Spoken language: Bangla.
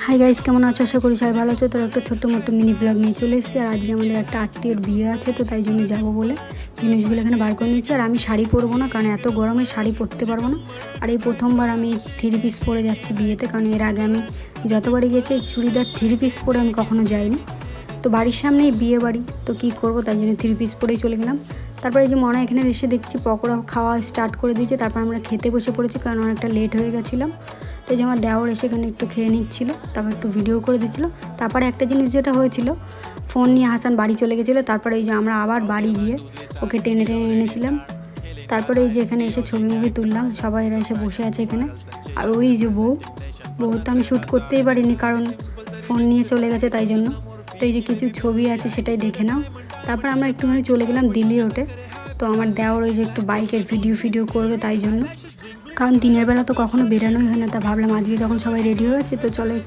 হাই গাইস, কেমন আছো? আশা করি সবাই ভালো আছো। তোর একটা ছোট্ট মোটো মিনি ব্লগ নিয়ে চলে এসেছি। আর আজকে আমাদের একটা আত্মীয়র বিয়ে আছে, তো তাই জন্য যাবো বলে জিনিসগুলো এখানে বার করে নিয়েছি। আর আমি শাড়ি পরবো না, কারণ এত গরমে শাড়ি পরতে পারবো না। আর এই প্রথমবার আমি 3 পিস পরে যাচ্ছি বিয়েতে, কারণ এর আগে আমি যতবারই গেছি চুড়িদার 3 পিস পরে আমি কখনো যাইনি। তো বাড়ির সামনেই বিয়ে বাড়ি, তো কী করবো, তাই জন্য 3 পিস পরেই চলে গেলাম। তারপরে এই যে মনে এখানে এসে দেখছি পকোড়া খাওয়া স্টার্ট করে দিয়েছে। তারপর আমরা খেতে বসে পড়েছি, কারণ অনেকটা লেট হয়ে গেছিলাম। তো যে আমার দেওর এসে এখানে একটু খেয়ে নিচ্ছিলো, তারপর একটু ভিডিও করে দিচ্ছিলো। তারপরে একটা জিনিস যেটা হয়েছিল, ফোন নিয়ে হাসান বাড়ি চলে গেছিলো। তারপরে এই যে আমরা আবার বাড়ি গিয়ে ওকে টেনে টেনে এনেছিলাম। তারপরে এই যে এখানে এসে ছবি মুভি তুললাম, সবাই এরা এসে বসে আছে এখানে। আর ওই যে বউ তো আমি শ্যুট করতেই পারিনি, কারণ ফোন নিয়ে চলে গেছে, তাই জন্য। তো এই যে কিছু ছবি আছে, সেটাই দেখে নাও। তারপর আমরা একটুখানি চলে গেলাম দিল্লি রোডে। তো আমার দেওর ওই যে একটু বাইকের ভিডিও করবে, তাই জন্য। কারণ দিনের বেলা তো কখনো বেরানোই হয় না, তা ভাবলাম আজকে যখন সবাই রেডি হয়ে গেছে, তো চলো